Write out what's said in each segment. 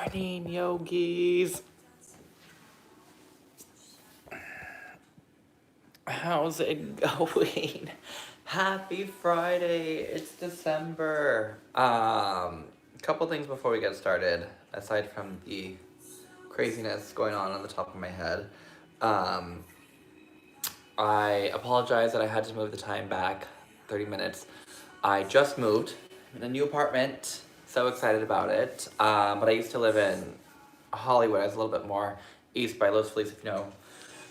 Morning, yogis. How's it going? Happy Friday. It's December. Couple things before we get started, aside from the craziness going on the top of my head. I apologize that I had to move the time back 30 minutes. I just moved in a new apartment. So excited about it. But I used to live in Hollywood. I was a little bit more east by Los Feliz, if you know.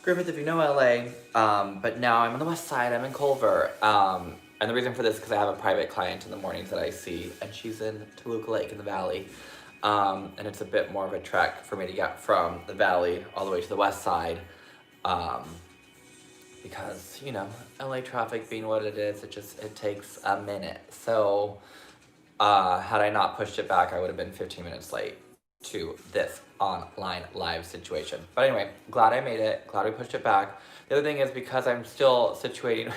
Griffith, if you know LA. But now I'm on the west side. I'm in Culver. And the reason for this is because I have a private client in the mornings that I see, and she's in Toluca Lake in the valley. And it's a bit more of a trek for me to get from the valley all the way to the west side. Because, you know, LA traffic being what it is, it takes a minute. So, had I not pushed it back, I would have been 15 minutes late to this online live situation. But anyway, glad I made it, glad we pushed it back. The other thing is because I'm still situating,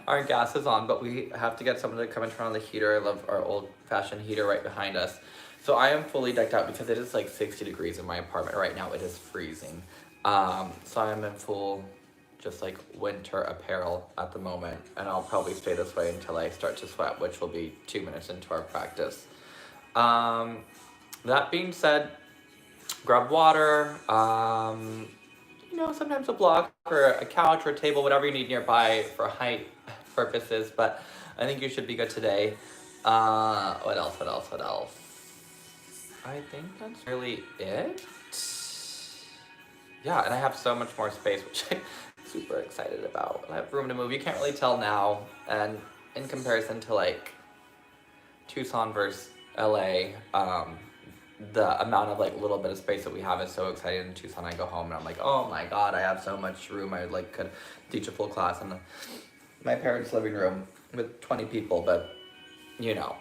our gas is on, but we have to get someone to come and turn on the heater. I love our old fashioned heater right behind us. So I am fully decked out because it is like 60 degrees in my apartment right now. It is freezing. So I'm in full just like winter apparel at the moment, and I'll probably stay this way until I start to sweat, which will be 2 minutes into our practice. That being said, grab water, you know, sometimes a block or a couch or a table, whatever you need nearby for height purposes, but I think you should be good today. What else? I think that's really it. Yeah, and I have so much more space, which I'm super excited about. I have room to move. You can't really tell now, and in comparison to like Tucson versus LA, the amount of like little bit of space that we have is so exciting. In Tucson, I go home and I'm like, oh my god, I have so much room. I like could teach a full class in my parents' living room with 20 people, but you know,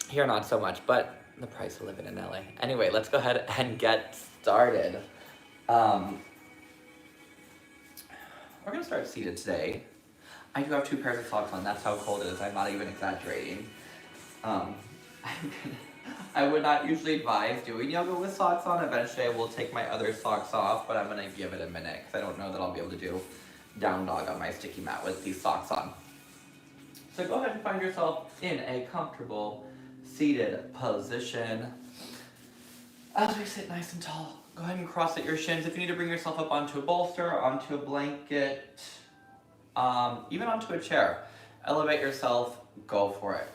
here not so much. But the price of living in LA. Anyway, let's go ahead and get started. We're gonna start seated today. I do have 2 pairs of socks on. That's how cold it is. I'm not even exaggerating. I would not usually advise doing yoga with socks on. Eventually I will take my other socks off, but I'm gonna give it a minute because I don't know that I'll be able to do down dog on my sticky mat with these socks on. So go ahead and find yourself in a comfortable seated position. As we sit nice and tall, go ahead and cross at your shins. If you need to bring yourself up onto a bolster, onto a blanket, even onto a chair, elevate yourself, go for it.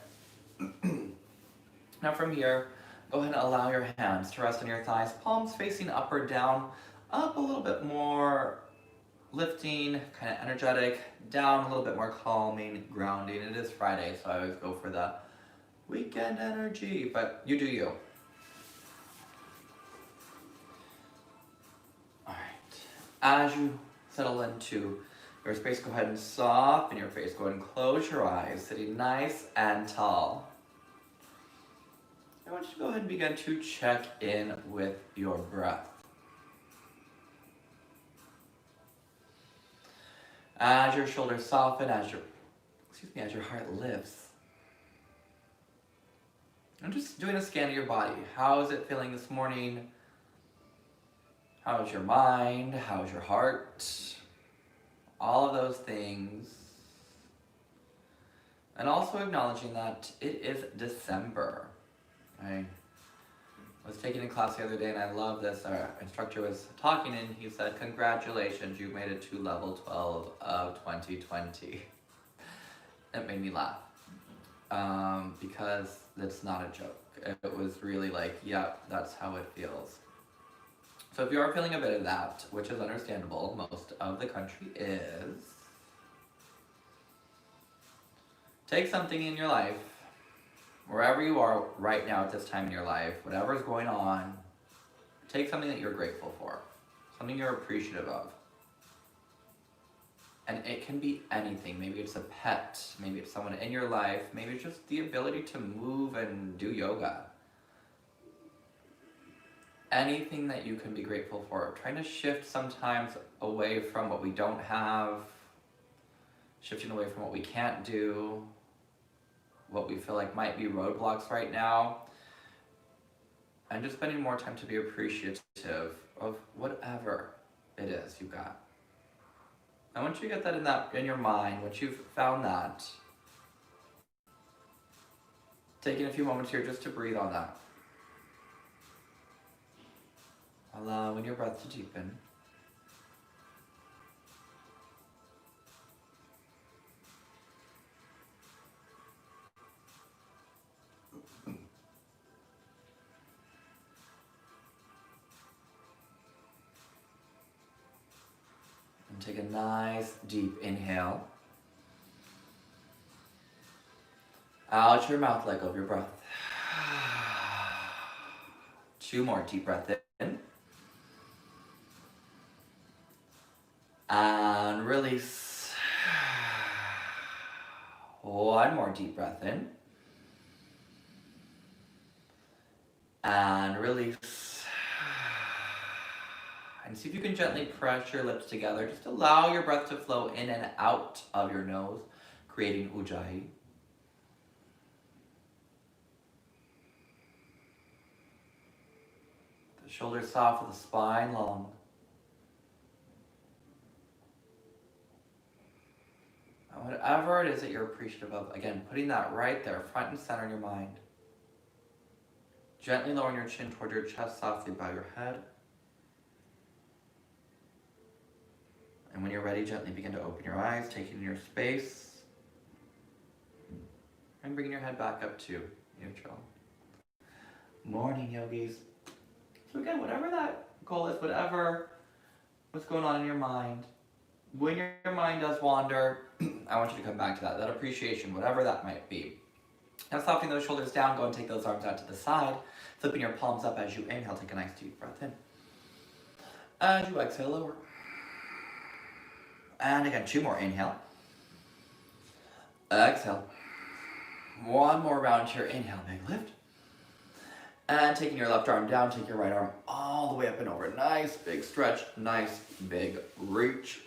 Now from here, go ahead and allow your hands to rest on your thighs, palms facing up or down, up a little bit more lifting, kind of energetic, down a little bit more calming, grounding. It is Friday, so I always go for the weekend energy, but you do you. All right, as you settle into your space, go ahead and soften your face. Go ahead and close your eyes, sitting nice and tall. I want you to go ahead and begin to check in with your breath. As your shoulders soften, as your heart lifts. I'm just doing a scan of your body. How is it feeling this morning? How is your mind? How is your heart? All of those things. And also acknowledging that it is December. I was taking a class the other day and I love this. Our instructor was talking and he said, congratulations, you made it to level 12 of 2020. It made me laugh because it's not a joke. It was really like, yep, that's how it feels. So if you are feeling a bit of that, which is understandable, most of the country is, take something in your life, wherever you are right now at this time in your life, whatever's going on, take something that you're grateful for, something you're appreciative of. And it can be anything. Maybe it's a pet, maybe it's someone in your life, maybe it's just the ability to move and do yoga. Anything that you can be grateful for. Trying to shift sometimes away from what we don't have, shifting away from what we can't do, what we feel like might be roadblocks right now. And just spending more time to be appreciative of whatever it is you got. And once you get that in your mind, once you've found that, taking a few moments here just to breathe on that. Allowing your breath to deepen. And take a nice deep inhale. Out your mouth, let go of your breath. 2 more deep breath in. And release. 1 more deep breath in. And release. And see if you can gently press your lips together. Just allow your breath to flow in and out of your nose, creating ujjayi. The shoulders soft with the spine long. And whatever it is that you're appreciative of, again, putting that right there, front and center in your mind. Gently lowering your chin toward your chest, softly bow your head. And when you're ready, gently begin to open your eyes, taking in your space. And bringing your head back up to neutral. Morning, yogis. So again, whatever that goal is, what's going on in your mind, when your mind does wander, I want you to come back to that appreciation, whatever that might be. Now softening those shoulders down, go and take those arms out to the side, flipping your palms up as you inhale, take a nice deep breath in. As you exhale, lower. And again, 2 more, inhale. Exhale. 1 more round here, inhale, big lift. And taking your left arm down, take your right arm all the way up and over. Nice big stretch, nice big reach.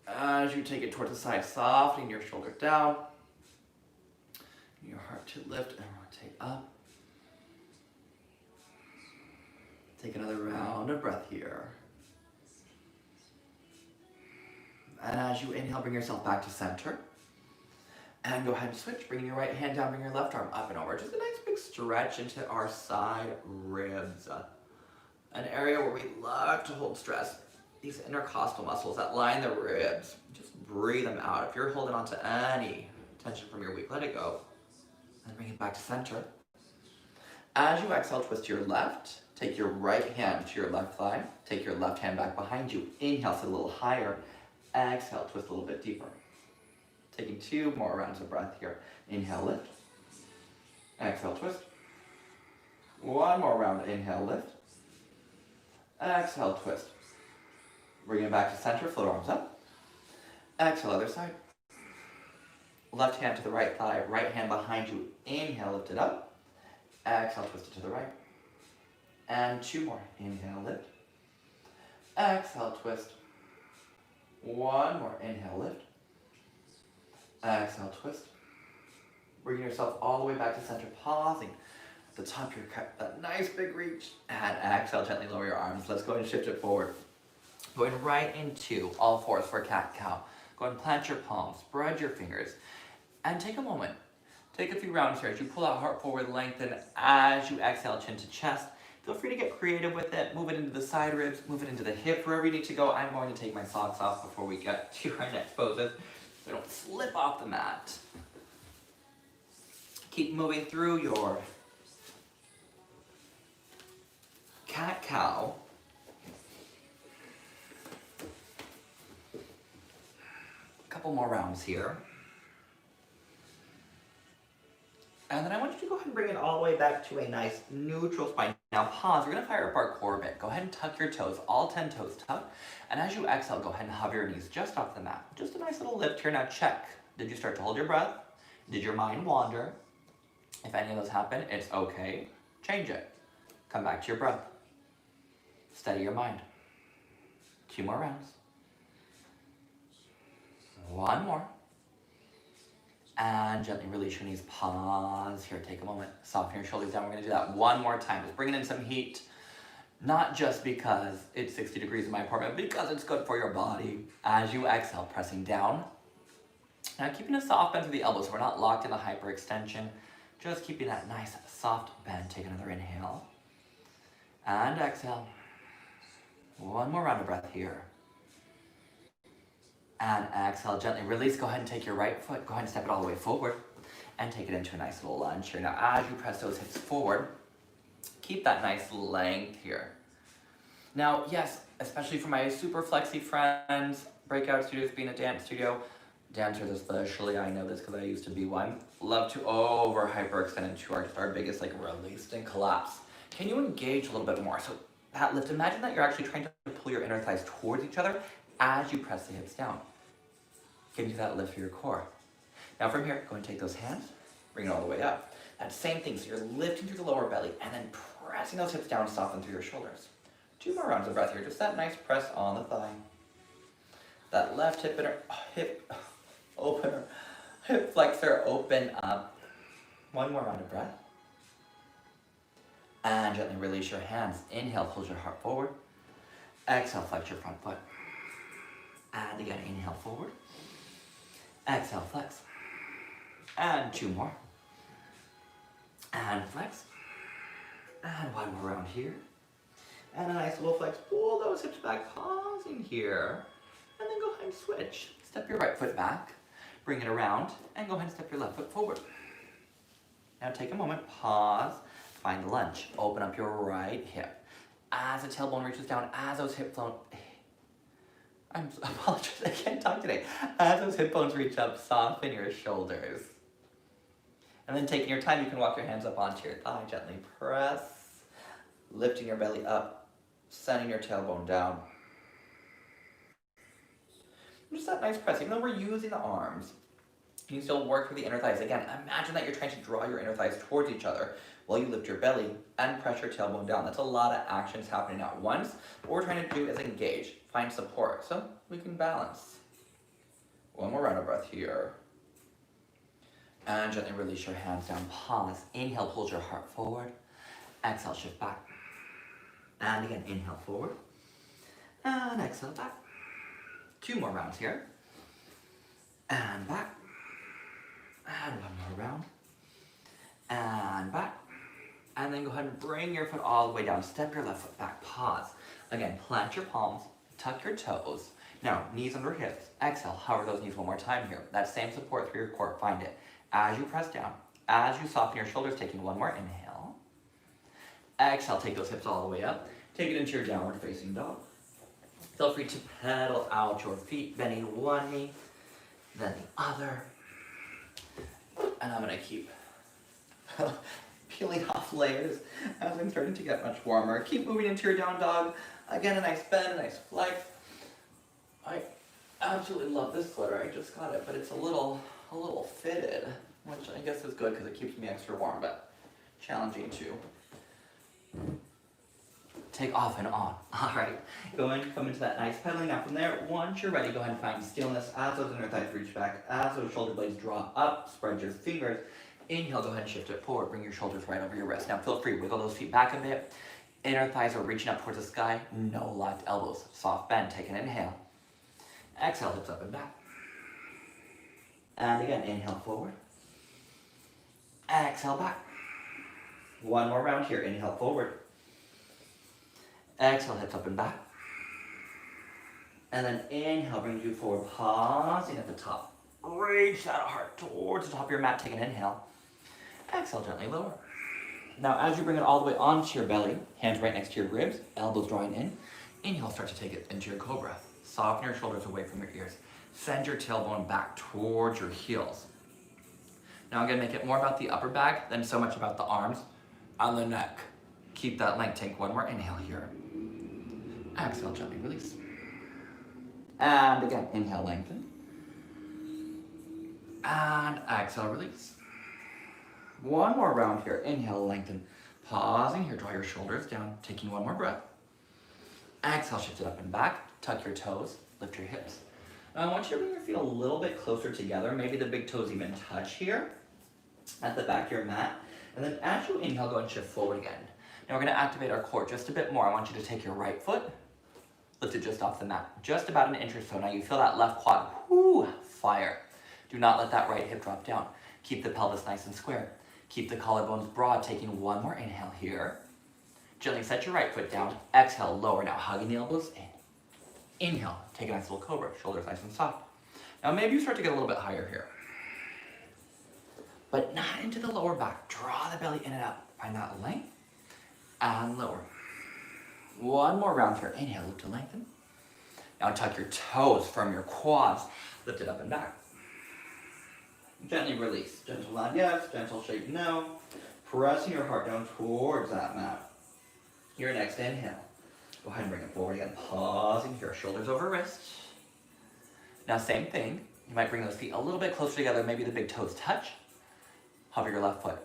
As you take it towards the side, softening your shoulder down. Your heart to lift and rotate up. Take another round of breath here. And as you inhale, bring yourself back to center. And go ahead and switch, bringing your right hand down, bring your left arm up and over. Just a nice big stretch into our side ribs. An area where we love to hold stress. These intercostal muscles that line the ribs. Just breathe them out. If you're holding on to any tension from your week, let it go. And bring it back to center. As you exhale, twist to your left. Take your right hand to your left thigh. Take your left hand back behind you. Inhale, sit a little higher. Exhale, twist a little bit deeper. Taking 2 more rounds of breath here. Inhale, lift. Exhale, twist. 1 more round, inhale, lift. Exhale, twist. Bring it back to center, float arms up. Exhale, other side. Left hand to the right thigh, right hand behind you. Inhale, lift it up. Exhale, twist it to the right. And 2 more. Inhale, lift. Exhale, twist. 1 more. Inhale, lift. Exhale, twist. Bring yourself all the way back to center, pausing at the top of your cut. That nice big reach. And exhale, gently lower your arms. Let's go ahead and shift it forward. Going right into all fours for cat-cow. Go ahead and plant your palms, spread your fingers, and take a moment. Take a few rounds here as you pull that heart forward, lengthen as you exhale, chin to chest. Feel free to get creative with it. Move it into the side ribs, move it into the hip, wherever you need to go. I'm going to take my socks off before we get to our next poses, so don't slip off the mat. Keep moving through your cat-cow. A couple more rounds here. And then I want you to go ahead and bring it all the way back to a nice neutral spine. Now pause, we're gonna fire up our core a bit. Go ahead and tuck your toes, all 10 toes tucked. And as you exhale, go ahead and hover your knees just off the mat. Just a nice little lift here. Now check. Did you start to hold your breath? Did your mind wander? If any of those happen, it's okay. Change it. Come back to your breath. Steady your mind. 2 more rounds. 1 more. And gently release your knees, pause here, take a moment, soften your shoulders down. We're gonna do that one more time, just bringing in some heat. Not just because it's 60 degrees in my apartment, because it's good for your body. As you exhale, pressing down. Now keeping a soft bend through the elbows, so we're not locked in a hyperextension. Just keeping that nice soft bend. Take another inhale. And exhale. One more round of breath here. And exhale, gently release. Go ahead and take your right foot. Go ahead and step it all the way forward. And take it into a nice little lunge here. Now as you press those hips forward, keep that nice length here. Now, yes, especially for my super flexy friends, Breakout Studios being a dance studio, dancers especially, I know this because I used to be one, love to over hyperextend into our biggest like release and collapse. Can you engage a little bit more? So that lift, imagine that you're actually trying to pull your inner thighs towards each other as you press the hips down. Give you that lift for your core. Now from here, go and take those hands, bring it all the way up. That same thing, so you're lifting through the lower belly and then pressing those hips down, soften through your shoulders. 2 more rounds of breath here, just that nice press on the thigh. That left hip opener, hip flexor, open up. 1 more round of breath. And gently release your hands. Inhale, pull your heart forward. Exhale, flex your front foot. And again, inhale forward. Exhale, flex. And 2 more. And flex. And 1 more round here. And a nice little flex. Pull those hips back, pausing here. And then go ahead and switch. Step your right foot back. Bring it around. And go ahead and step your left foot forward. Now take a moment, pause. Find the lunge. Open up your right hip. As the tailbone reaches down, as those hip bones... I apologize, I can't talk today. As those hip bones reach up, soften your shoulders. And then taking your time, you can walk your hands up onto your thigh. Gently press. Lifting your belly up. Sending your tailbone down. Just that nice press. Even though we're using the arms, you can still work through the inner thighs. Again, imagine that you're trying to draw your inner thighs towards each other while you lift your belly and press your tailbone down. That's a lot of actions happening at once. What we're trying to do is engage, find support, so we can balance. 1 more round of breath here. And gently release your hands down. Pause. Inhale, pulls your heart forward. Exhale, shift back. And again, inhale forward. And exhale back. 2 more rounds here. And back. And 1 more round. And back. And then go ahead and bring your foot all the way down. Step your left foot back. Pause. Again, plant your palms. Tuck your toes. Now, knees under hips. Exhale. Hover those knees 1 more time here. That same support through your core. Find it. As you press down. As you soften your shoulders, taking 1 more inhale. Exhale. Take those hips all the way up. Take it into your downward facing dog. Feel free to pedal out your feet, bending 1 knee, then the other. And I'm going to keep peeling off layers as I'm starting to get much warmer. Keep moving into your down dog. Again, a nice bend, a nice flex. I absolutely love this sweater. I just got it, but it's a little fitted, which I guess is good because it keeps me extra warm, but challenging too. Take off and on. All right, go ahead and come into that nice pedaling. Now from there, once you're ready, go ahead and find stillness as those inner thighs reach back, as those shoulder blades draw up, spread your fingers. Inhale, go ahead and shift it forward. Bring your shoulders right over your wrist. Now feel free, wiggle those feet back a bit. Inner thighs are reaching up towards the sky. No locked elbows. Soft bend. Take an inhale. Exhale, hips up and back. And again, inhale forward. Exhale back. 1 more round here. Inhale forward. Exhale, hips up and back. And then inhale, brings you forward, pausing at the top. Reach that heart towards the top of your mat. Take an inhale. Exhale, gently lower. Now, as you bring it all the way onto your belly, hands right next to your ribs, elbows drawing in. Inhale, start to take it into your cobra. Soften your shoulders away from your ears. Send your tailbone back towards your heels. Now, I'm going to make it more about the upper back than so much about the arms on the neck. Keep that length. Take 1 more inhale here. Exhale, gently release. And again, inhale, lengthen. And exhale, release. 1 more round here. Inhale, lengthen. Pausing here, draw your shoulders down, taking 1 more breath. Exhale, shift it up and back. Tuck your toes, lift your hips. Now I want you to bring your feet a little bit closer together. Maybe the big toes even touch here at the back of your mat. And then as you inhale, go and shift forward again. Now we're going to activate our core just a bit more. I want you to take your right foot, lift it just off the mat, just about an inch or so. Now you feel that left quad, whoo, fire. Do not let that right hip drop down. Keep the pelvis nice and square. Keep the collarbones broad, taking one more inhale here. Gently set your right foot down. Exhale, lower. Now hugging the elbows in. Inhale, take a nice little cobra, shoulders nice and soft. Now maybe you start to get a little bit higher here. But not into the lower back. Draw the belly in and out. Find that length. And lower. One more round here. Inhale, loop to lengthen. Now tuck your toes from your quads. Lift it up and back. Gently release. Gentle nod yes, gentle shake no. Pressing your heart down towards that mat. Your next inhale. Go ahead and bring it forward again. Pausing here, shoulders over wrists. Now same thing. You might bring those feet a little bit closer together. Maybe the big toes touch. Hover your left foot.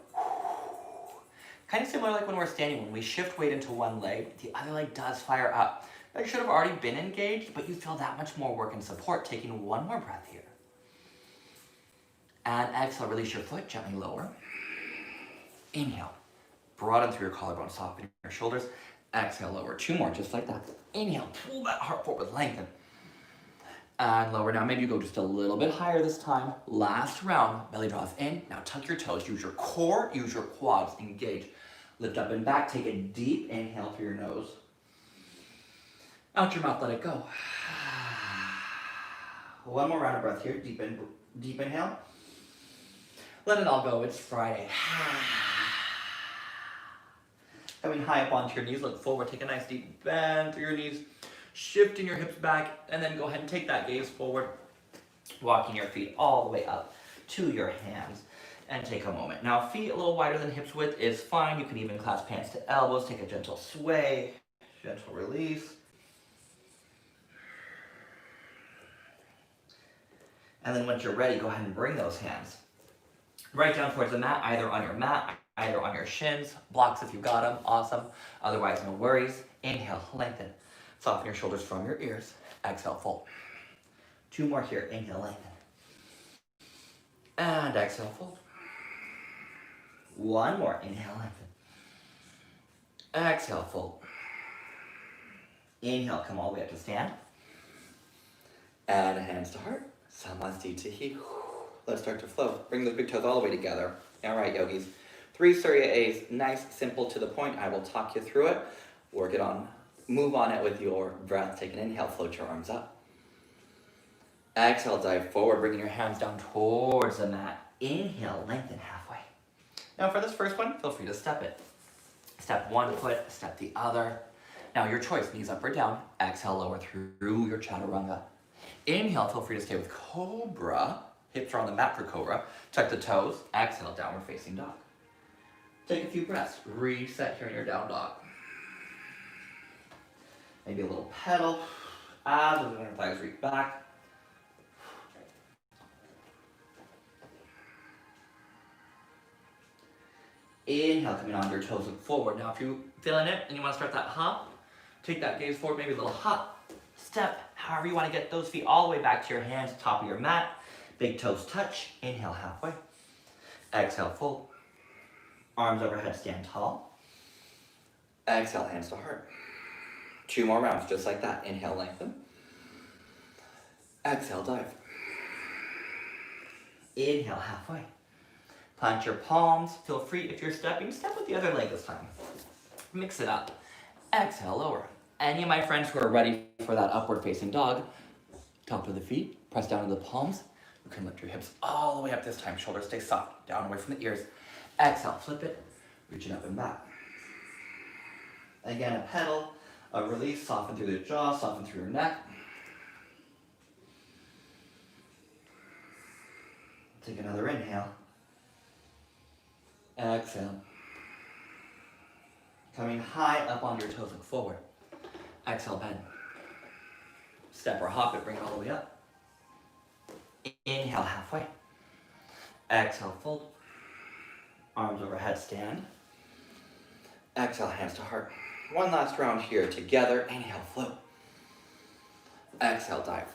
Kind of similar like when we're standing. When we shift weight into one leg, the other leg does fire up. That should have already been engaged, but you feel that much more work and support. Taking one more breath here. And exhale, release your foot, gently lower. Inhale, broaden through your collarbone, soften your shoulders. Exhale, lower. Two more, just like that. Inhale, pull that heart forward, lengthen. And lower. Now maybe you go just a little bit higher this time. Last round, belly draws in. Now tuck your toes, use your core, use your quads, engage. Lift up and back, take a deep inhale through your nose. Out your mouth, let it go. One more round of breath here, deep inhale. Let it all go, it's Friday. Coming high up onto your knees, look forward, take a nice deep bend through your knees, shifting your hips back, and then go ahead and take that gaze forward, walking your feet all the way up to your hands, and take a moment. Now feet a little wider than hips width is fine, you can even clasp hands to elbows, take a gentle sway, gentle release. And then once you're ready, go ahead and bring those hands right down towards the mat, either on your mat, either on your shins. Blocks if you got them, awesome. Otherwise, no worries. Inhale, lengthen. Soften your shoulders from your ears. Exhale, fold. Two more here. Inhale, lengthen. And exhale, fold. One more. Inhale, lengthen. Exhale, fold. Inhale, come all the way up to stand. And hands to heart. Samadhi to he. Let's start to flow. Bring those big toes all the way together. All right, yogis. 3 Surya A's, nice, simple, to the point. I will talk you through it. Work it on, move on it with your breath. Take an inhale, float your arms up. Exhale, dive forward, bringing your hands down towards the mat. Inhale, lengthen halfway. Now for this first one, feel free to step it. Step one foot, step the other. Now your choice, knees up or down. Exhale, lower through your chaturanga. Inhale, feel free to stay with cobra. Hips are on the mat for cobra. Tuck the toes. Exhale, downward facing dog. Take a few breaths. Reset here in your down dog. Maybe a little pedal. As the inner thighs reach back. Inhale, coming onto your toes, look forward. Now if you're feeling it and you want to start that hop, take that gaze forward, maybe a little hop, step, however you want to get those feet all the way back to your hands, top of your mat. Big toes touch. Inhale, halfway. Exhale, fold. Arms overhead, stand tall. Exhale, hands to heart. 2 more rounds, just like that. Inhale, lengthen. Exhale, dive. Inhale, halfway. Plant your palms. Feel free, if you're stepping, step with the other leg this time. Mix it up. Exhale, lower. Any of my friends who are ready for that upward facing dog, top of the feet, press down into the palms. You can lift your hips all the way up this time. Shoulders stay soft, down away from the ears. Exhale, flip it, reach it up and back. Again, a pedal, a release, soften through the jaw, soften through your neck. Take another inhale. Exhale. Coming high up onto your toes, look forward. Exhale, bend. Step or hop it, bring it all the way up. Inhale, halfway. Exhale, fold. Arms overhead, stand. Exhale, hands to heart. One last round here together. Inhale, float. Exhale, dive.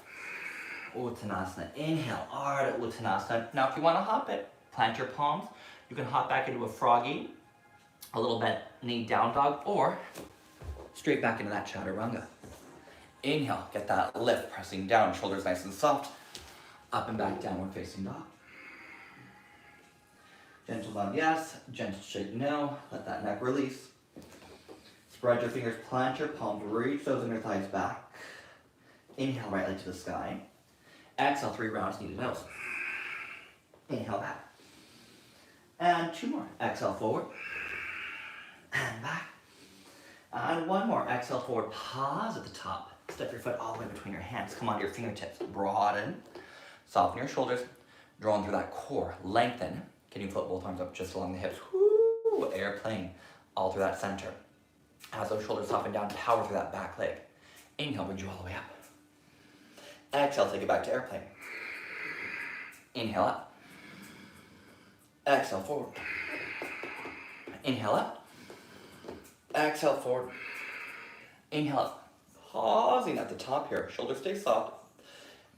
Uttanasana. Inhale, Ardha Uttanasana. Now if you want to hop it, plant your palms. You can hop back into a froggy, a little bent knee down dog, or straight back into that chaturanga. Inhale, get that lift, pressing down, shoulders nice and soft. Up and back, downward facing dog. Gentle nod yes, gentle shake no. Let that neck release. Spread your fingers, plant your palms, reach those inner thighs back. Inhale, right leg to the sky. Exhale, 3 rounds, knee to nose. Inhale, back. And 2 more. Exhale, forward. And back. And 1 more. Exhale, forward. Pause at the top. Step your foot all the way between your hands. Come onto your fingertips. Broaden. Soften your shoulders. Drawing through that core. Lengthen. Can you float both arms up just along the hips? Woo! Airplane. All through that center. As those shoulders soften down, power through that back leg. Inhale, bring you all the way up. Exhale, take it back to airplane. Inhale up. Exhale, forward. Inhale up. Exhale, forward. Inhale up. Pausing at the top here. Shoulders stay soft.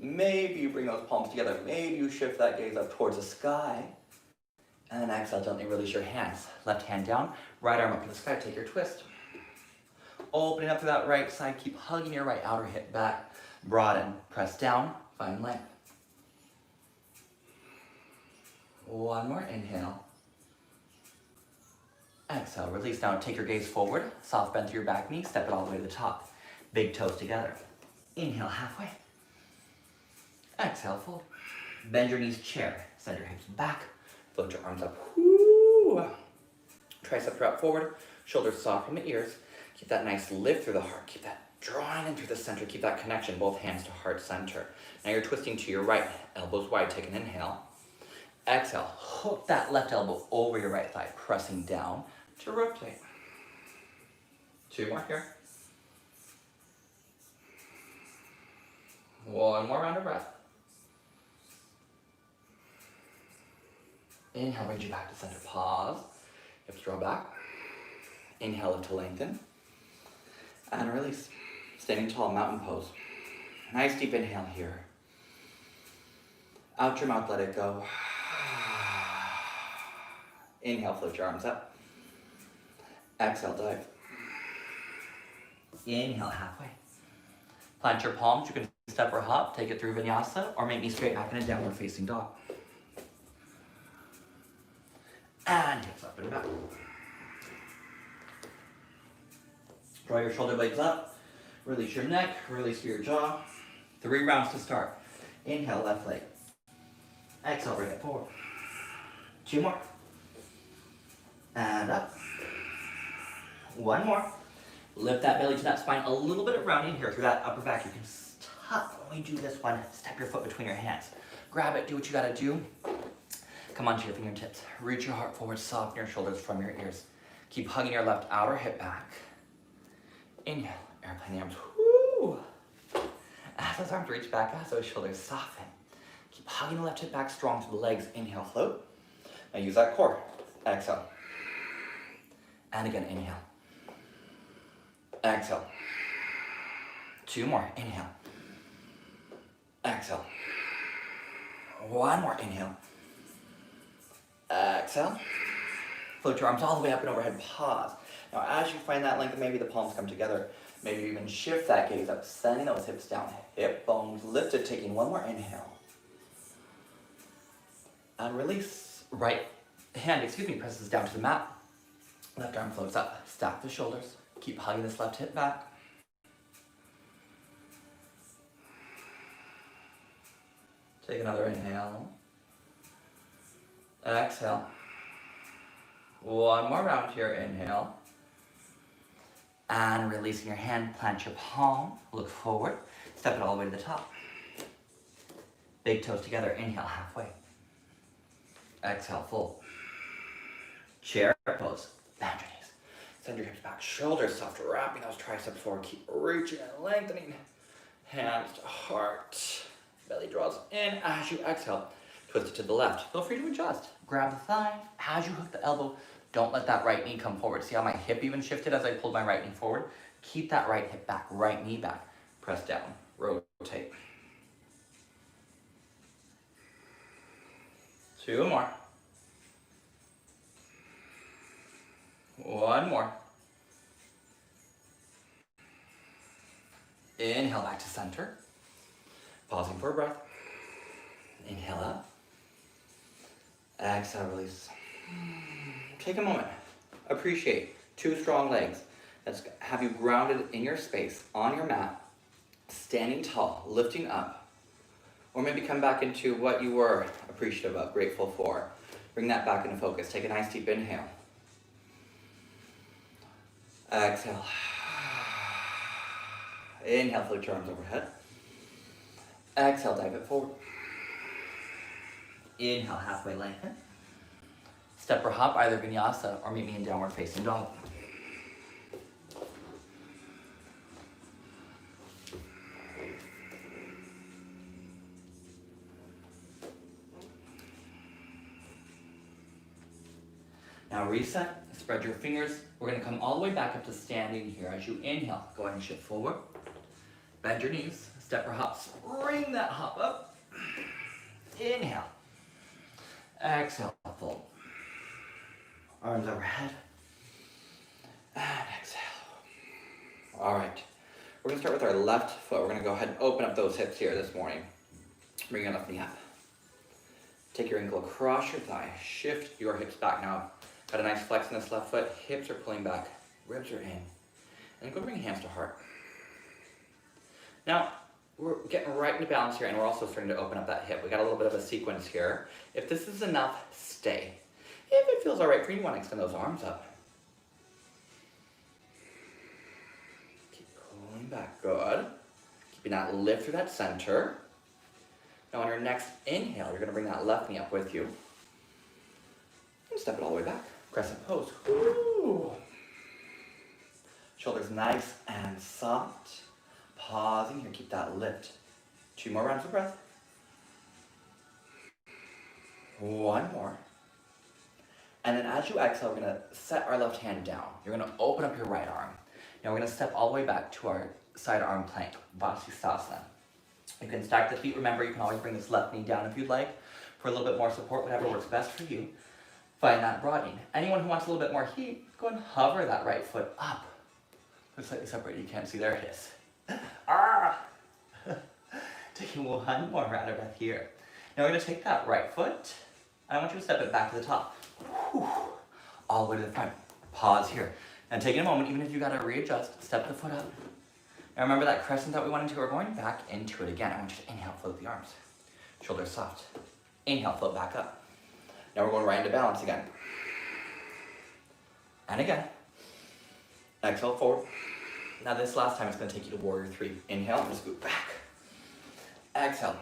Maybe you bring those palms together. Maybe you shift that gaze up towards the sky. And then exhale, gently release your hands. Left hand down, right arm up to the sky. Take your twist. Opening up to that right side. Keep hugging your right outer hip back. Broaden, press down, find length. 1 more, inhale. Exhale, release. Now take your gaze forward, soft bend through your back knee, step it all the way to the top. Big toes together. Inhale, halfway. Exhale, fold. Bend your knees, chair. Send your hips back, float your arms up. Woo. Triceps wrap forward, shoulders soft from the ears. Keep that nice lift through the heart. Keep that drawing in through the center. Keep that connection, both hands to heart center. Now you're twisting to your right, elbows wide, take an inhale. Exhale, hook that left elbow over your right thigh, pressing down to rotate. 2 more here. 1 more round of breath. Inhale, brings you back to center. Pause. Hips draw back. Inhale, lift to lengthen. And release. Standing tall, mountain pose. Nice deep inhale here. Out your mouth, let it go. Inhale, float your arms up. Exhale, dive. Inhale, halfway. Plant your palms. You can step or hop, take it through vinyasa, or make me straight back in a downward facing dog. And hips up and back. Draw your shoulder blades up. Release your neck, release your jaw. 3 rounds to start. Inhale, left leg. Exhale, bring it forward. 2 more. And up. 1 more. Lift that belly to that spine. A little bit of rounding here through that upper back. You can stop when we do this one. Step your foot between your hands. Grab it, do what you gotta do. Come onto your fingertips. Reach your heart forward, soften your shoulders from your ears. Keep hugging your left outer hip back. Inhale, airplane arms. Woo! As those arms reach back, as those shoulders soften. Keep hugging the left hip back strong to the legs. Inhale, float. Now use that core. Exhale. And again, inhale. Exhale. 2 more, inhale. Exhale. 1 more, inhale. Exhale. Float your arms all the way up and overhead, pause. Now as you find that length, maybe the palms come together. Maybe you even shift that gaze up, sending those hips down. Hip bones lifted, taking 1 more inhale. And release. Right hand, presses down to the mat. Left arm floats up. Stack the shoulders. Keep hugging this left hip back. Take another inhale. Exhale. 1 more round here, inhale. And releasing your hand, plant your palm, look forward, step it all the way to the top. Big toes together, inhale, halfway. Exhale, full. Chair pose, bend your knees. Send your hips back, shoulders soft, wrapping those triceps forward, keep reaching and lengthening. Hands to heart, belly draws in as you exhale. Twist it to the left. Feel free to adjust. Grab the thigh. As you hook the elbow, don't let that right knee come forward. See how my hip even shifted as I pulled my right knee forward? Keep that right hip back, right knee back. Press down, rotate. 2 more. 1 more. Inhale back to center. Pausing for a breath. Inhale up. Exhale, release. Take a moment. Appreciate 2 strong legs. Let's have you grounded in your space, on your mat, standing tall, lifting up. Or maybe come back into what you were appreciative of, grateful for. Bring that back into focus. Take a nice deep inhale. Exhale. Inhale, float your arms overhead. Exhale, dive it forward. Inhale, halfway lengthen. Step or hop, either vinyasa or meet me in downward facing dog. Now reset, spread your fingers. We're gonna come all the way back up to standing here. As you inhale, go ahead and shift forward. Bend your knees, step or hop, spring that hop up. Inhale. Exhale, fold. Arms overhead. And exhale. All right. We're gonna start with our left foot. We're gonna go ahead and open up those hips here this morning. Bring your left knee up. Take your ankle across your thigh. Shift your hips back now. Got a nice flex in this left foot. Hips are pulling back. Ribs are in. And go bring your hands to heart. Now, we're getting right into balance here, and we're also starting to open up that hip. We got a little bit of a sequence here. If this is enough, stay. If it feels all right for you, you want to extend those arms up. Keep pulling back. Good. Keeping that lift through that center. Now on your next inhale, you're going to bring that left knee up with you. And step it all the way back. Crescent pose. Ooh. Shoulders nice and soft. Pausing here, keep that lift. 2 more rounds of breath. 1 more. And then as you exhale, we're gonna set our left hand down. You're gonna open up your right arm. Now we're gonna step all the way back to our side arm plank, BreakoutStudiosTucson. You can stack the feet. Remember, you can always bring this left knee down if you'd like for a little bit more support, whatever works best for you. Find that broadening. Anyone who wants a little bit more heat, go and hover that right foot up. It's slightly separated, you can't see, there it is. Ah! Taking 1 more round of breath here. Now we're gonna take that right foot, and I want you to step it back to the top. Whew. All the way to the front. Pause here. And take a moment, even if you gotta readjust, step the foot up. Now remember that crescent that we went into, we're going back into it again. I want you to inhale, float the arms. Shoulders soft. Inhale, float back up. Now we're going right into balance again. And again. Exhale, forward. Now this last time, it's gonna take you to warrior 3. Inhale, and scoot back. Exhale.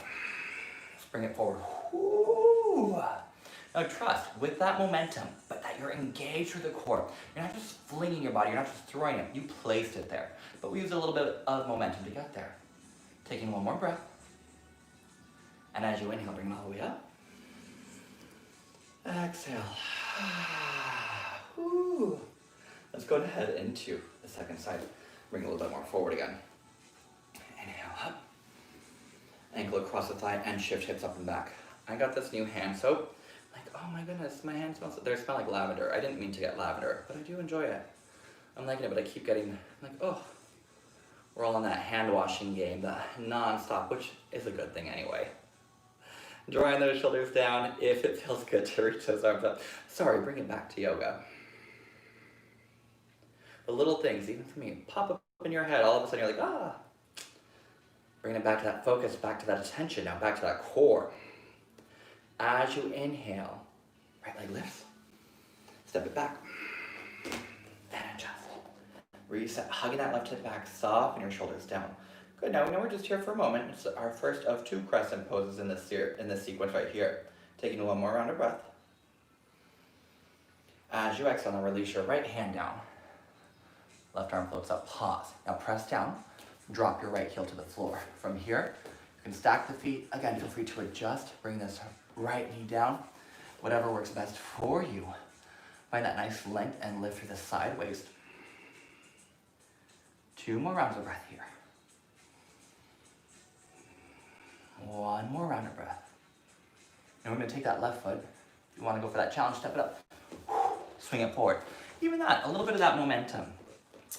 Just bring it forward. Ooh. Now trust, with that momentum, but that you're engaged through the core. You're not just flinging your body, you're not just throwing it, you placed it there. But we use a little bit of momentum to get there. Taking 1 more breath. And as you inhale, bring it all the way up. Exhale. Ooh. Let's go ahead into the second side. Bring it a little bit more forward again. Inhale up. Ankle across the thigh and shift hips up and back. I got this new hand soap. Like, oh my goodness, my hands they smell like lavender. I didn't mean to get lavender, but I do enjoy it. I'm liking it, but I keep getting like, oh. We're all on that hand washing game, the non-stop, which is a good thing anyway. Drawing those shoulders down if it feels good to reach those arms up. Sorry, bring it back to yoga. The little things, even for me, pop up in your head. All of a sudden you're like, ah. Bring it back to that focus, back to that attention now, back to that core. As you inhale, right leg lifts. Step it back. And adjust. Reset, hugging that left hip back, soften your shoulders down. Good, now we know we're just here for a moment. It's our first of 2 crescent poses in this sequence right here. Taking 1 more round of breath. As you exhale, now release your right hand down. Left arm floats up, pause. Now press down, drop your right heel to the floor. From here, you can stack the feet. Again, feel free to adjust. Bring this right knee down. Whatever works best for you. Find that nice length and lift through the side waist. 2 more rounds of breath here. 1 more round of breath. And we're going to take that left foot, You want to go for that challenge, step it up. Swing it forward. Even that, a little bit of that momentum.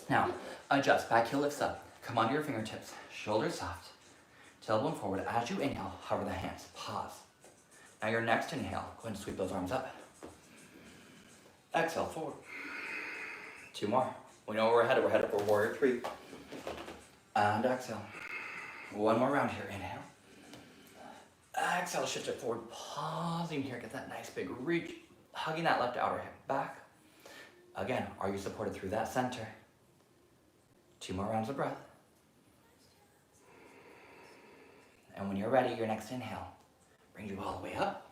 Now, adjust, back heel lifts up. Come onto your fingertips, shoulders soft. Tailbone forward. As you inhale, hover the hands, pause. Now your next inhale, go ahead and sweep those arms up. Exhale, forward. 2 more. We know where we're headed for warrior 3. And exhale. 1 more round here, inhale. Exhale, shift it forward, pausing here, get that nice big reach, hugging that left outer hip back. Again, are you supported through that center? 2 more rounds of breath. And when you're ready, your next inhale brings you all the way up.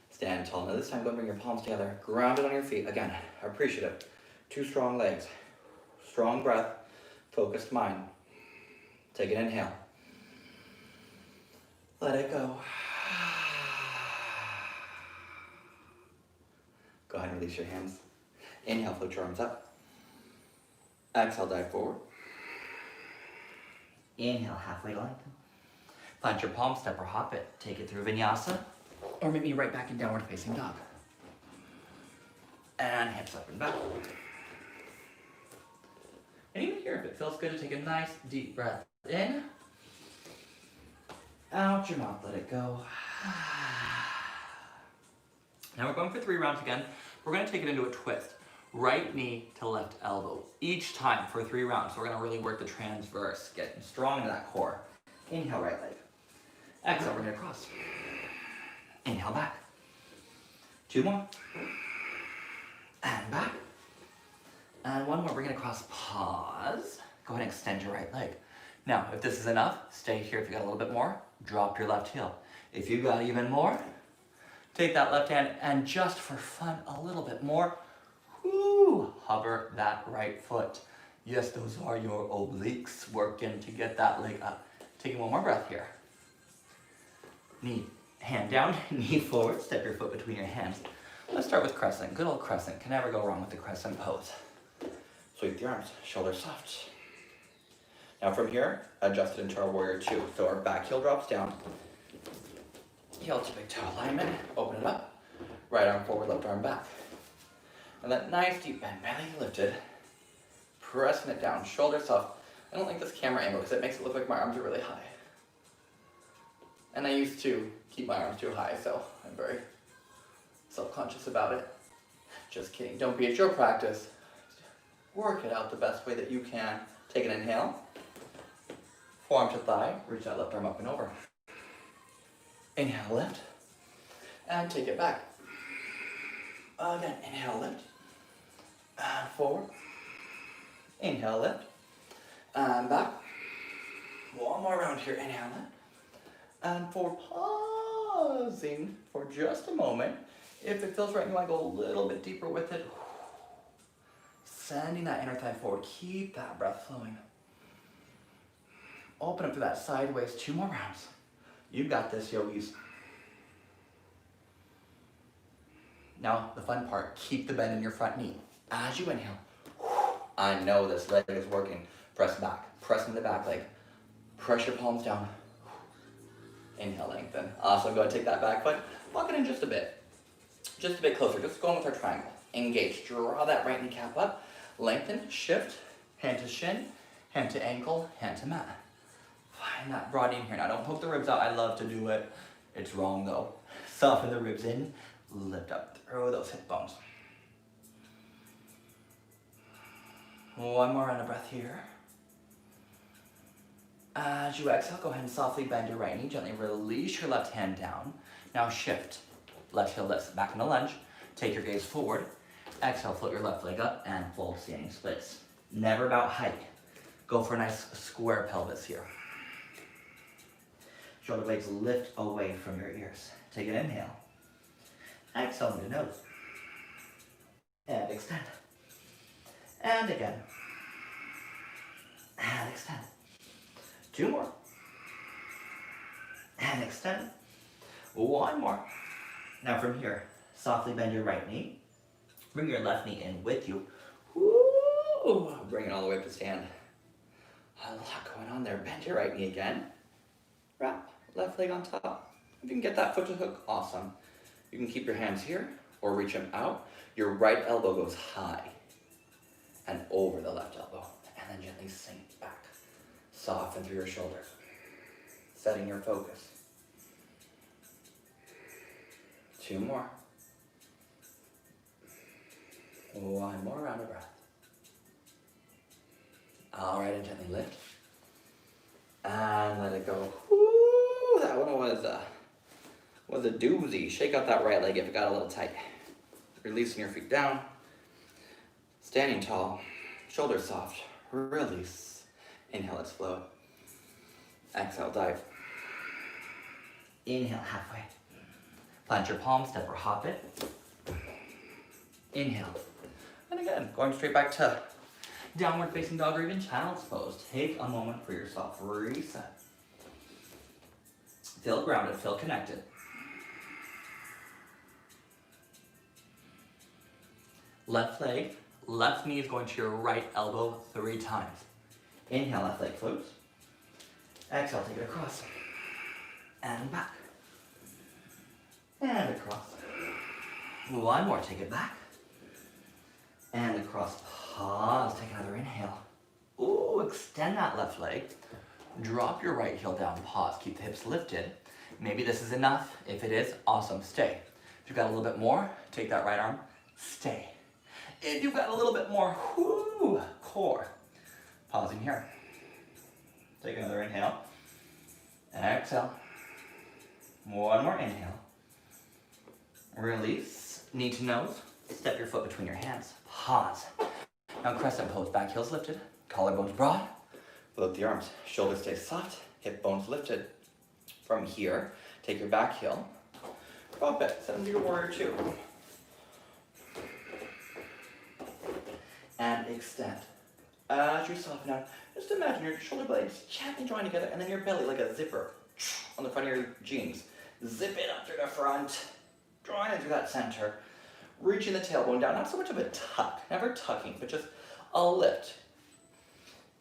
Stand tall. Now this time, go and bring your palms together, grounded on your feet. Again, appreciative. 2 strong legs, strong breath, focused mind. Take an inhale. Let it go. Go ahead and release your hands. Inhale, float your arms up. Exhale, dive forward. Inhale, halfway lengthen. Plant your palm, step or hop it. Take it through vinyasa, or meet me right back in downward facing dog. And hips up and back. And even here, if it feels good, to take a nice deep breath in. Out your mouth, let it go. Now we're going for 3 rounds again. We're going to take it into a twist. Right knee to left elbow. Each time for 3 rounds. So we're going to really work the transverse, getting strong in that core. Inhale, right leg. Exhale, bring it across. Inhale, back. 2 more. And back. And 1 more, bring it across, pause. Go ahead and extend your right leg. Now, if this is enough, stay here. If you got a little bit more, drop your left heel. If you got even more, take that left hand and just for fun, a little bit more, hover that right foot. Yes, those are your obliques working to get that leg up. Taking 1 more breath here. Knee, hand down, knee forward, step your foot between your hands. Let's start with crescent. Good old crescent. Can never go wrong with the crescent pose. Sweep the arms, shoulders soft. Now from here, adjust it into our warrior 2. So our back heel drops down. Heel to big toe alignment, open it up. Right arm forward, left arm back. And that nice deep bend, belly lifted. Pressing it down, shoulders soft. I don't like this camera angle because it makes it look like my arms are really high. And I used to keep my arms too high, so I'm very self-conscious about it. Just kidding, don't be at your practice. Work it out the best way that you can. Take an inhale. Forearm to thigh, reach that left arm up and over. Inhale, lift. And take it back. Again, inhale, lift. And forward. Inhale, lift. And back. 1 more round here, inhale, lift. And forward, pausing for just a moment. If it feels right, you want to go a little bit deeper with it. Sending that inner thigh forward. Keep that breath flowing. Open up to that sideways. 2 more rounds. You got this, yogis. Now, the fun part. Keep the bend in your front knee. As you inhale. I know this leg is working. Press back. Press into the back leg. Press your palms down. Inhale, lengthen. Awesome. Go ahead and take that back foot. Walk it in just a bit. Just a bit closer. Just going with our triangle. Engage. Draw that right kneecap up. Lengthen. Shift. Hand to shin. Hand to ankle. Hand to mat. Find that broadening here. Now, don't poke the ribs out. I love to do it. It's wrong, though. Soften the ribs in. Lift up through those hip bones. 1 more round of breath here. As you exhale, go ahead and softly bend your right knee. Gently release your left hand down. Now shift. Left heel lifts. Back in a lunge. Take your gaze forward. Exhale, float your left leg up and full standing splits. Never about height. Go for a nice square pelvis here. Shoulder blades lift away from your ears. Take an inhale. Exhale into nose. And extend. And again. And extend. 2 more. And extend. 1 more. Now from here, softly bend your right knee. Bring your left knee in with you. Woo! Bring it all the way up to stand. A lot going on there. Bend your right knee again. Wrap. Left leg on top. If you can get that foot to hook, awesome. You can keep your hands here or reach them out. Your right elbow goes high and over the left elbow, and then gently sink back. Soften through your shoulders, setting your focus. 2 more. 1 more round of breath. All right, and gently lift. And let it go. Woo, that one was a doozy. Shake out that right leg if it got a little tight. Releasing your feet down. Standing tall. Shoulders soft. Release. Inhale, let's float. Exhale, dive. Inhale, halfway. Plant your palms, step or hop it. Inhale. And again, going straight back to downward facing dog or even child's pose. Take a moment for yourself. Reset. Feel grounded, feel connected. Left leg, left knee is going to your right elbow 3 times. Inhale, left leg floats. Exhale, take it across. And back. And across. 1 more, take it back. And across, pause, take another inhale. Ooh, extend that left leg. Drop your right heel down, pause, keep the hips lifted. Maybe this is enough. If it is, awesome, stay. If you've got a little bit more, take that right arm, stay. If you've got a little bit more, whoo, core. Pausing here. Take another inhale. Exhale. 1 more inhale. Release, knee to nose. Step your foot between your hands. Pause. Now crescent pose, back heels lifted, collarbones broad. Float the arms, shoulders stay soft, hip bones lifted. From here, take your back heel, drop it, send them to your warrior 2. And extend. As you soften out, just imagine your shoulder blades gently join together and then your belly like a zipper on the front of your jeans. Zip it up through the front, drawing it through that center. Reaching the tailbone down, not so much of a tuck, never tucking, but just a lift.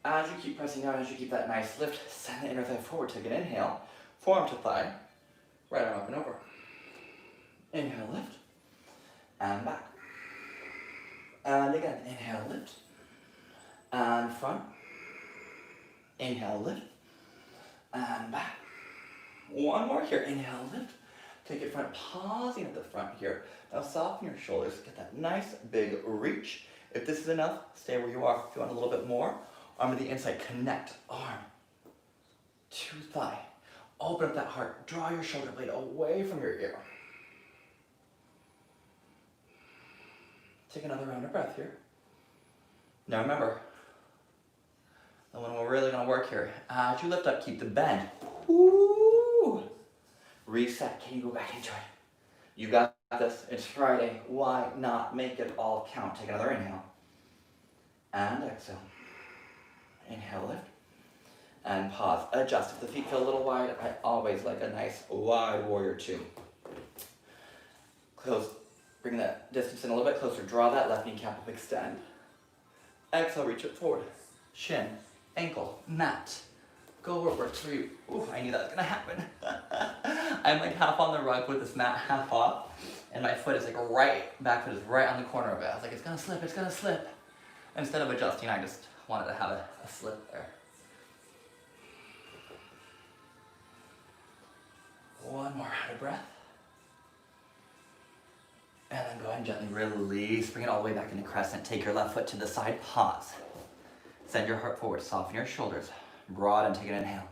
As you keep pressing down, as you keep that nice lift, send the inner thigh forward, take an inhale, forearm to thigh, right arm up and over. Inhale, lift, and back. And again, inhale, lift, and front. Inhale, lift, and back. 1 more here, inhale, lift. Take it front, pausing at the front here. Now soften your shoulders, get that nice big reach. If this is enough, stay where you are. If you want a little bit more, arm to the inside, connect, arm to thigh. Open up that heart, draw your shoulder blade away from your ear. Take another round of breath here. Now remember, the one we're really gonna work here, as you lift up, keep the bend. Woo! Reset, can you go back into it? You got this, it's Friday, why not make it all count? Take another inhale, and exhale. Inhale, lift, and pause, adjust. If the feet feel a little wide, I always like a nice wide warrior 2. Close, bring that distance in a little bit closer, draw that left kneecap up, extend. Exhale, reach it forward, shin, ankle, mat. Go where it works for you. Ooh, I knew that was gonna happen. I'm like half on the rug with this mat, half off, and my foot is like back foot is right on the corner of it. I was like, it's gonna slip, it's gonna slip. Instead of adjusting, I just wanted to have a slip there. 1 more out of breath. And then go ahead and gently release, bring it all the way back into crescent. Take your left foot to the side, pause. Send your heart forward, soften your shoulders. Broad and take an inhale.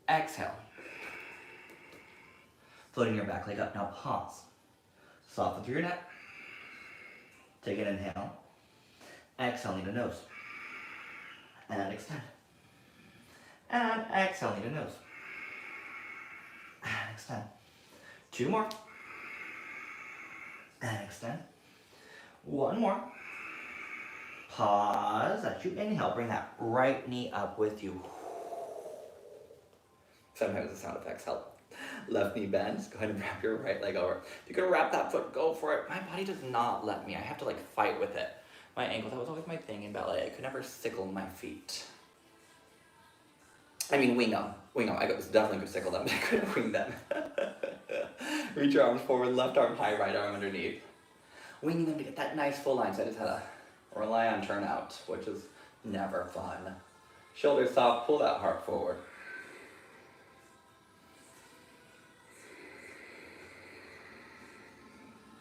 Exhale. Floating your back leg up, now pause. Soften through your neck. Take an inhale. Exhale, knee to nose. And extend. And exhale, knee to nose. And extend. 2 more. And extend. 1 more. Pause, as you inhale, bring that right knee up with you. Sometimes the sound effects help. Left knee bends, go ahead and wrap your right leg over. If you can wrap that foot, go for it. My body does not let me, I have to like fight with it. My ankle, that was always my thing in ballet. I could never sickle my feet. I mean, wing them. Wing them. I was definitely going to sickle them, but I couldn't wing them. Reach your arms forward, left arm high, right arm underneath. Winging them to get that nice full line, so I just had to rely on turnout, which is never fun. Shoulders soft, pull that heart forward.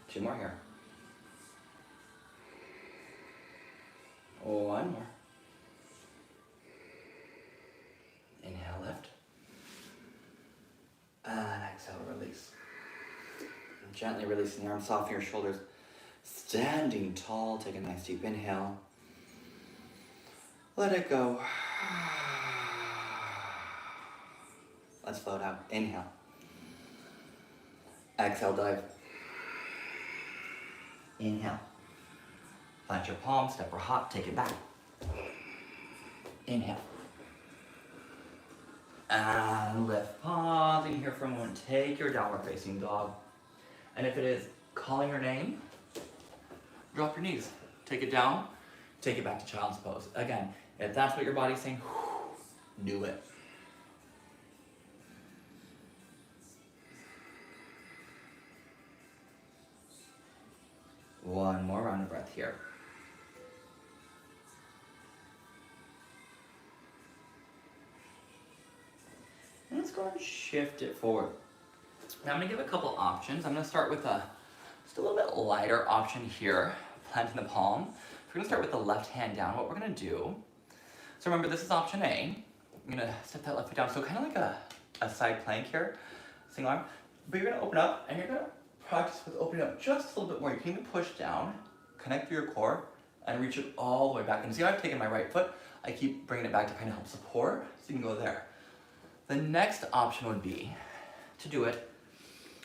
Two more here. One more. Inhale, lift. And exhale, release. And gently releasing the arms, soften your shoulders. Standing tall, take a nice deep inhale. Let it go. Let's float out. Inhale. Exhale, dive. Inhale. Plant your palm, step or hop, take it back. Inhale. And lift. Pausing here for a moment. Take your downward facing dog. And if it is calling your name, drop your knees. Take it down. Take it back to child's pose. Again, if that's what your body's saying, do it. One more round of breath here. And let's go and shift it forward. Now I'm going to give a couple options. I'm going to start with just a little bit lighter option here, planting the palm. We're going to start with the left hand down. What we're going to do, so remember this is option A. I'm going to step that left foot down, so kind of like a side plank here, single arm. But you're going to open up, and you're going to practice with opening up just a little bit more. You can even push down, connect through your core, and reach it all the way back. And see how I've taken my right foot? I keep bringing it back to kind of help support, so you can go there. The next option would be to do it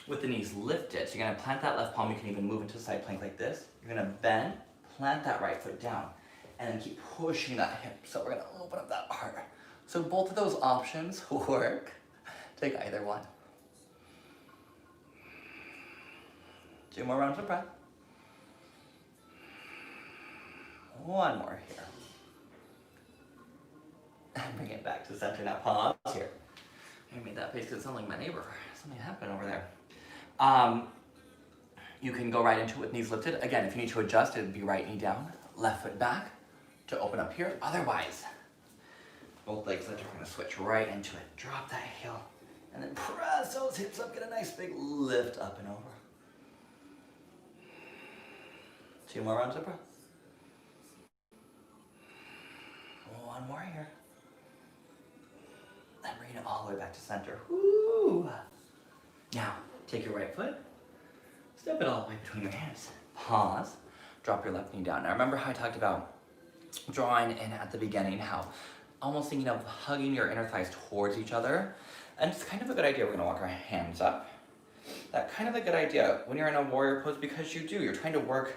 with the knees lifted. So you're going to plant that left palm. You can even move into a side plank like this. You're going to bend, plant that right foot down, and then keep pushing that hip. So we're going to open up that heart. So both of those options work. Take either one. 2 more rounds of breath. One more here. And bring it back to center. Now pause here. I made that face because it sounded like my neighbor. Something happened over there. You can go right into it with knees lifted. Again, if you need to adjust, it would be right knee down, left foot back to open up here. Otherwise, both legs lifted. We're going to switch right into it. Drop that heel and then press those hips up. Get a nice big lift up and over. 2 more rounds of breath. One more here. And bring it all the way back to center. Woo! Now, take your right foot, step it all the way between your hands. Pause, drop your left knee down. Now remember how I talked about drawing in at the beginning, how almost thinking of hugging your inner thighs towards each other. And it's kind of a good idea. We're gonna walk our hands up. That's kind of a good idea when you're in a warrior pose because you're trying to work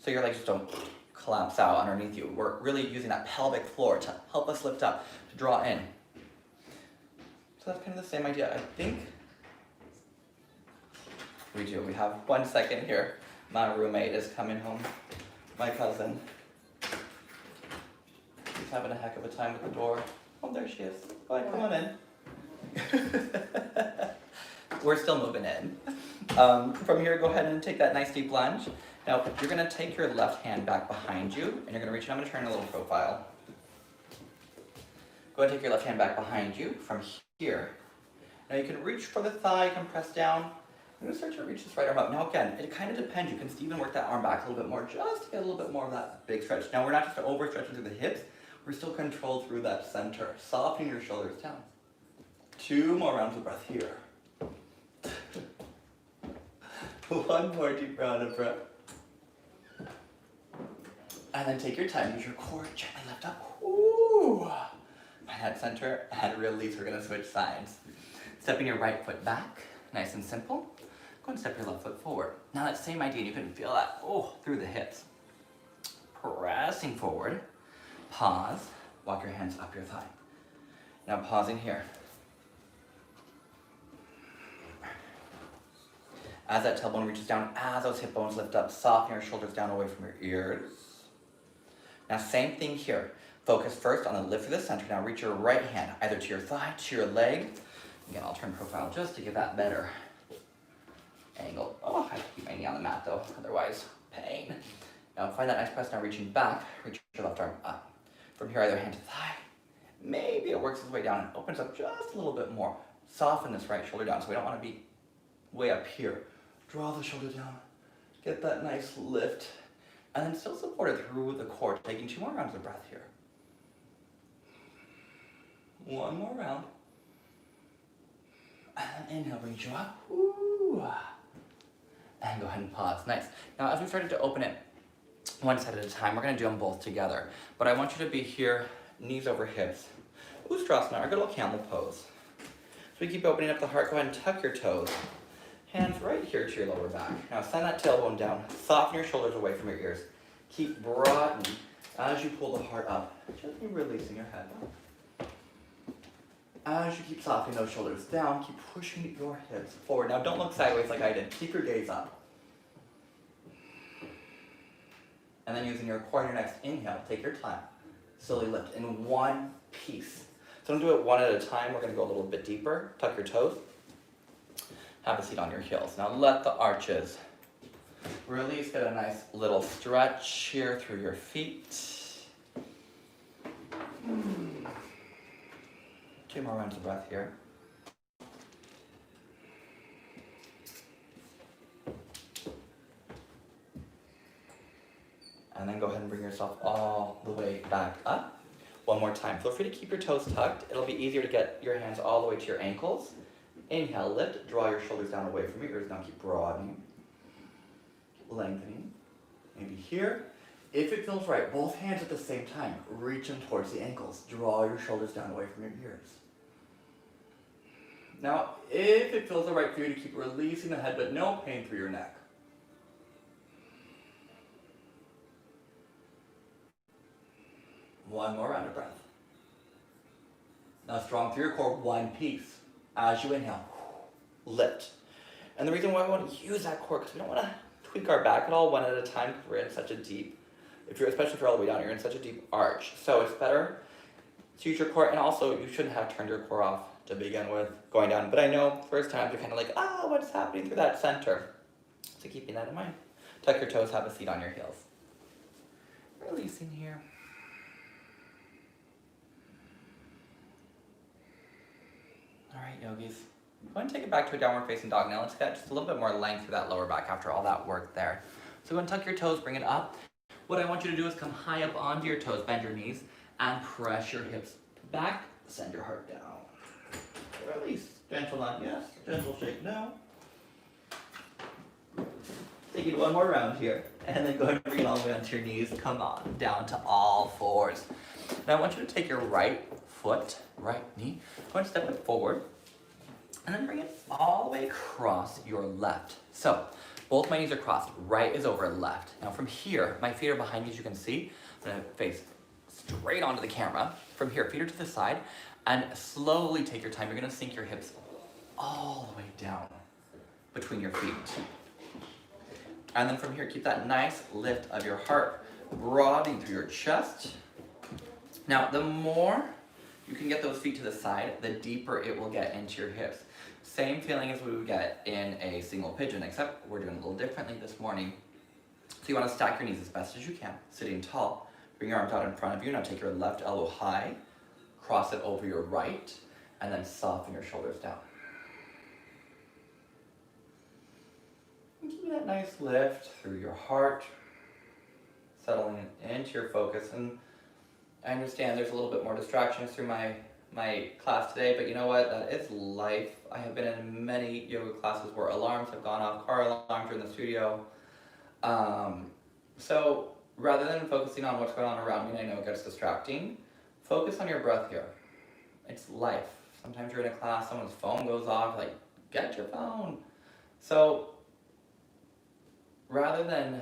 so your legs just don't collapse out underneath you. We're really using that pelvic floor to help us lift up, to draw in. So that's kind of the same idea. I think we do. We have 1 second here. My roommate is coming home. My cousin. She's having a heck of a time with the door. Oh, there she is. Go ahead, come on in. We're still moving in. From here, go ahead and take that nice deep lunge. Now, you're going to take your left hand back behind you, and you're going to reach, and I'm going to turn a little profile. Go ahead and take your left hand back behind you from here. Now you can reach for the thigh, you can press down. I'm going to start to reach this right arm up. Now again, it kind of depends. You can even work that arm back a little bit more just to get a little bit more of that big stretch. Now we're not just overstretching through the hips, we're still controlled through that center. Softening your shoulders down. 2 more rounds of breath here. 1 more deep round of breath. And then take your time, use your core, gently lift up. Ooh. Find that center and release. We're gonna switch sides. Stepping your right foot back, nice and simple. Go and step your left foot forward. Now that same idea, you can feel that, through the hips. Pressing forward, pause, walk your hands up your thigh. Now pausing here. As that tailbone reaches down, as those hip bones lift up, soften your shoulders down away from your ears. Now same thing here. Focus first on the lift of the center. Now reach your right hand either to your thigh, to your leg. Again, I'll turn profile just to get that better angle. Oh, I have to keep my knee on the mat though, otherwise pain. Now find that nice press. Now reaching back, reach your left arm up. From here, either hand to thigh. Maybe it works its way down and opens up just a little bit more. Soften this right shoulder down, so we don't want to be way up here. Draw the shoulder down. Get that nice lift. And then still support it through the core, taking 2 more rounds of breath here. 1 more round. And inhale, brings you up. Ooh. And go ahead and pause. Nice. Now, as we started to open it one side at a time, we're going to do them both together. But I want you to be here, knees over hips. Ustrasana, our good old camel pose. So we keep opening up the heart. Go ahead and tuck your toes. Hands right here to your lower back. Now send that tailbone down. Soften your shoulders away from your ears. Keep broadening as you pull the heart up. Gently releasing your head. As you keep softening those shoulders down, keep pushing your hips forward. Now don't look sideways like I did. Keep your gaze up. And then using your core in your next inhale, take your time. Slowly lift in one piece. So don't do it one at a time. We're going to go a little bit deeper. Tuck your toes. Have a seat on your heels. Now let the arches release. Get a nice little stretch here through your feet. 2 more rounds of breath here. And then go ahead and bring yourself all the way back up. 1 more time. Feel free to keep your toes tucked. It'll be easier to get your hands all the way to your ankles. Inhale, lift, draw your shoulders down away from your ears. Now keep broadening, lengthening. Maybe here. If it feels right, both hands at the same time. Reach them towards the ankles. Draw your shoulders down away from your ears. Now, if it feels right for you to keep releasing the head, but no pain through your neck. One more round of breath. Now strong through your core, one piece. As you inhale, lift. And the reason why we want to use that core, because we don't want to tweak our back at all one at a time, because we're in such a deep, especially if you're all the way down, you're in such a deep arch. So it's better to use your core, and also you shouldn't have turned your core off to begin with going down. But I know first time you're kind of like, what's happening through that center? So keeping that in mind. Tuck your toes, have a seat on your heels. Releasing here. All right, yogis. Go ahead and take it back to a downward facing dog. Now let's get just a little bit more length through that lower back after all that work there. So go ahead and tuck your toes, bring it up. What I want you to do is come high up onto your toes, bend your knees, and press your hips back. Send your heart down. Release. Gentle nod, yes. Gentle shake, no. Take it 1 more round here. And then go ahead and bring it all the way onto your knees. Come on, down to all fours. Now I want you to take your right foot, right knee, go ahead and step it forward, and then bring it all the way across your left. So, both my knees are crossed, right is over left. Now from here, my feet are behind me as you can see. I'm gonna face straight onto the camera. From here, feet are to the side, and slowly take your time. You're gonna sink your hips all the way down between your feet. And then from here, keep that nice lift of your heart, broadening through your chest. Now, the more you can get those feet to the side, the deeper it will get into your hips. Same feeling as we would get in a single pigeon, except we're doing it a little differently this morning. So you want to stack your knees as best as you can, sitting tall. Bring your arms out in front of you. Now take your left elbow high, cross it over your right, and then soften your shoulders down. And give me that nice lift through your heart, settling into your focus. And I understand there's a little bit more distractions through my class today, but you know what? That is life. I have been in many yoga classes where alarms have gone off, car alarms are in the studio. So rather than focusing on what's going on around me, and I know it gets distracting, focus on your breath here. It's life. Sometimes you're in a class, someone's phone goes off, like, get your phone. So rather than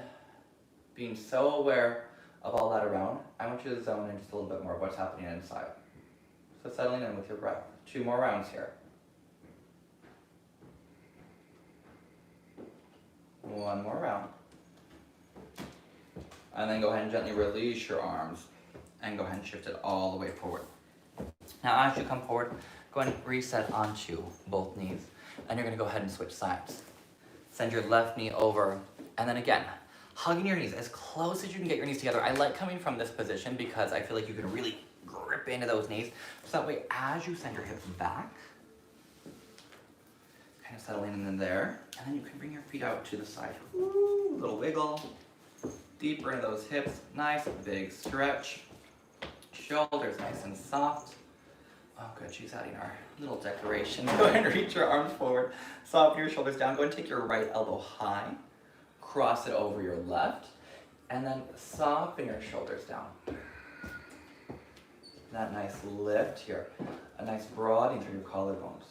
being so aware of all that around, I want you to zone in just a little bit more of what's happening inside. So settling in with your breath. 2 more rounds here. 1 more round. And then go ahead and gently release your arms and go ahead and shift it all the way forward. Now as you come forward, go ahead and reset onto both knees, and you're gonna go ahead and switch sides. Send your left knee over, and then again, hugging your knees as close as you can get your knees together. I like coming from this position because I feel like you can really grip into those knees. So that way, as you send your hips back, kind of settling in there, and then you can bring your feet out to the side. Ooh, little wiggle, deeper into those hips, nice big stretch. Shoulders nice and soft. Oh good, she's adding our little decoration. Go ahead and reach your arms forward, soften your shoulders down. Go ahead and take your right elbow high, cross it over your left, and then soften your shoulders down. That nice lift here, a nice broadening through your collarbones.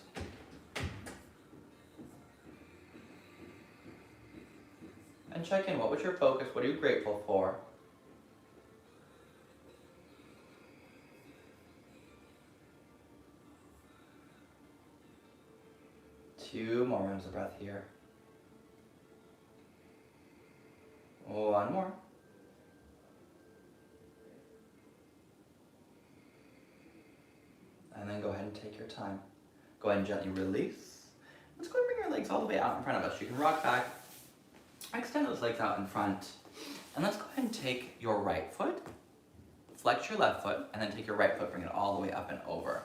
And check in, what was your focus? What are you grateful for? Two more rounds of breath here. One more. And then go ahead and take your time. Go ahead and gently release. Let's go and bring your legs all the way out in front of us. You can rock back. Extend those legs out in front. And let's go ahead and take your right foot, flex your left foot, and then take your right foot, bring it all the way up and over.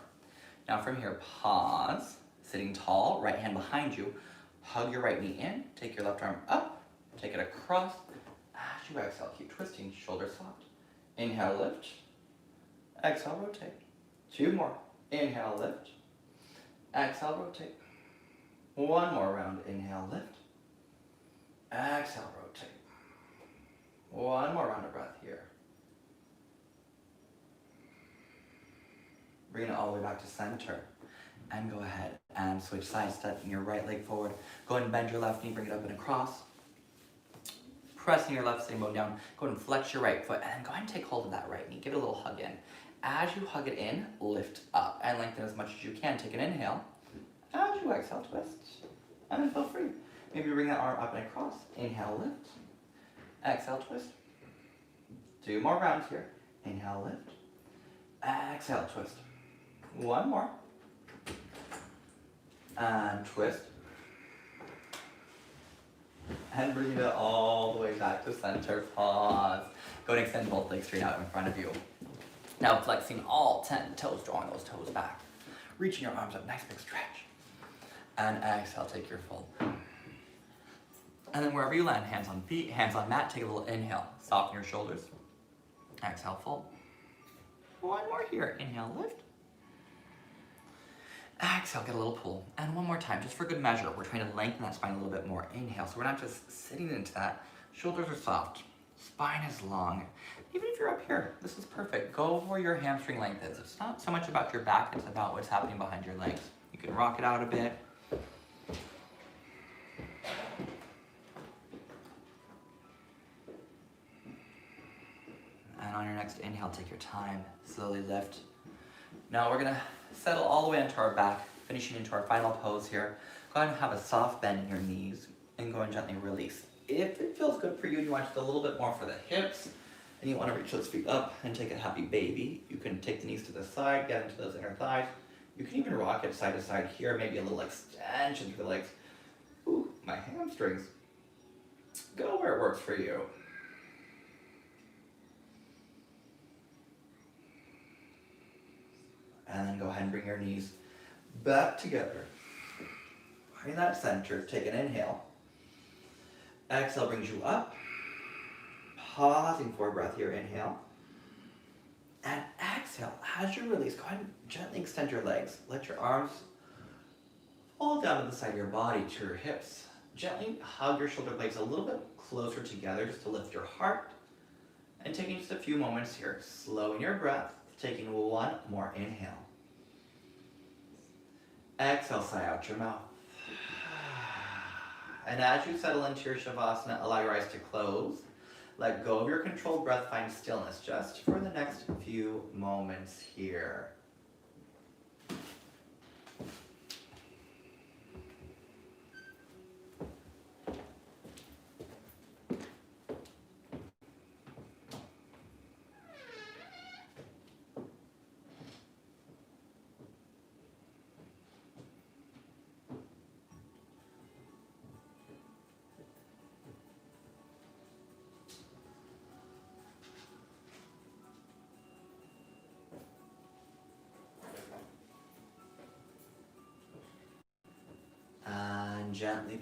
Now from here, pause. Sitting tall, right hand behind you, hug your right knee in, take your left arm up, take it across. As you exhale, keep twisting, shoulders soft. Inhale, lift. Exhale, rotate. Two more. Inhale, lift. Exhale, rotate. One more round. Inhale, lift. Exhale, rotate. One more round of breath here. Bring it all the way back to center. And go ahead and switch sides, stepping your right leg forward. Go ahead and bend your left knee, bring it up and across. Pressing your left sitting bone down. Go ahead and flex your right foot, and then go ahead and take hold of that right knee. Give it a little hug in. As you hug it in, lift up and lengthen as much as you can. Take an inhale. As you exhale, twist. And then feel free. Maybe bring that arm up and across. Inhale, lift. Exhale, twist. Two more rounds here. Inhale, lift. Exhale, twist. One more. And twist. And bring it all the way back to center. Pause. Go and extend both legs straight out in front of you. Now flexing all 10 toes, drawing those toes back. Reaching your arms up, nice big stretch. And exhale, take your full. And then wherever you land, hands on feet, hands on mat, take a little inhale. Soften your shoulders. Exhale, fold. One more here. Inhale, lift. Exhale, get a little pull. And one more time, just for good measure. We're trying to lengthen that spine a little bit more. Inhale, so we're not just sitting into that. Shoulders are soft. Spine is long. Even if you're up here, this is perfect. Go where your hamstring length is. It's not so much about your back, it's about what's happening behind your legs. You can rock it out a bit. And on your next inhale, take your time. Slowly lift. Now we're gonna settle all the way into our back, finishing into our final pose here. Go ahead and have a soft bend in your knees and go and gently release. If it feels good for you and you want just a little bit more for the hips, and you want to reach those feet up and take a happy baby, you can take the knees to the side, get into those inner thighs. You can even rock it side to side here, maybe a little extension through the legs. Ooh, my hamstrings. Go where it works for you. And then go ahead and bring your knees back together. Bring that center, take an inhale. Exhale brings you up. Pausing for a breath here, inhale. And exhale, as you release, go ahead and gently extend your legs. Let your arms fall down to the side of your body, to your hips. Gently hug your shoulder blades a little bit closer together just to lift your heart. And taking just a few moments here, slowing your breath, taking one more inhale. Exhale, sigh out your mouth. And as you settle into your Shavasana, allow your eyes to close. Let go of your controlled breath, find stillness just for the next few moments here.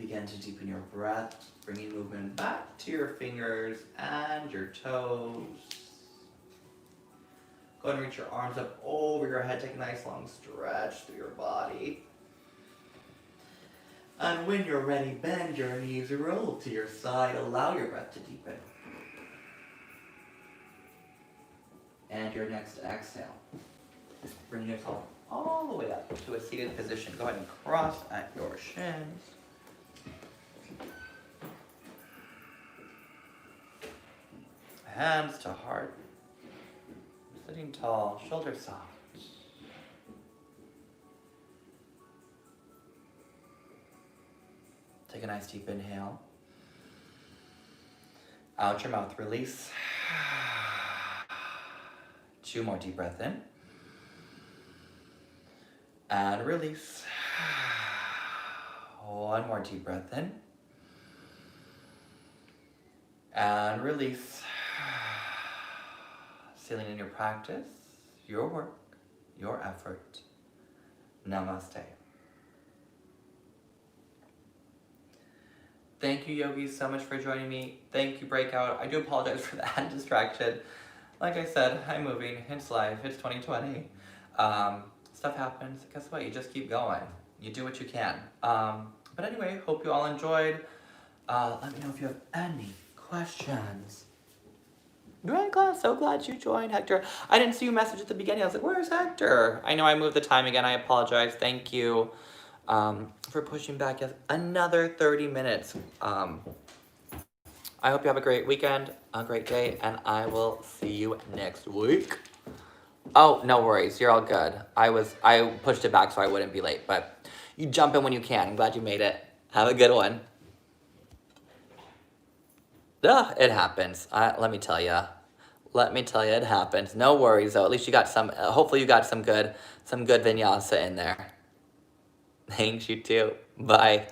begin to deepen your breath, bringing movement back to your fingers and your toes. Go ahead and reach your arms up over your head. Take a nice long stretch through your body. And when you're ready, bend your knees, roll to your side, allow your breath to deepen. And your next exhale. Bring yourself all the way up to a seated position. Go ahead and cross at your shins. Hands to heart. Sitting tall, shoulders soft. Take a nice deep inhale. Out your mouth, release. 2 more deep breath in. And release. 1 more deep breath in. And release. Sealing in your practice, your work, your effort. Namaste. Thank you, yogis, so much for joining me. Thank you, Breakout. I do apologize for that distraction. Like I said, I'm moving. It's life. It's 2020. Stuff happens. Guess what? You just keep going. You do what you can. But anyway, hope you all enjoyed. Let me know if you have any questions. Duran class, so glad you joined, Hector. I didn't see your message at the beginning. I was like, where's Hector? I know I moved the time again. I apologize. Thank you for pushing back another 30 minutes. I hope you have a great weekend, a great day, and I will see you next week. Oh, no worries. You're all good. I pushed it back so I wouldn't be late, but you jump in when you can. I'm glad you made it. Have a good one. It happens. Let me tell you. It happens. No worries, though. At least you got some, hopefully you got some good vinyasa in there. Thanks, you too. Bye.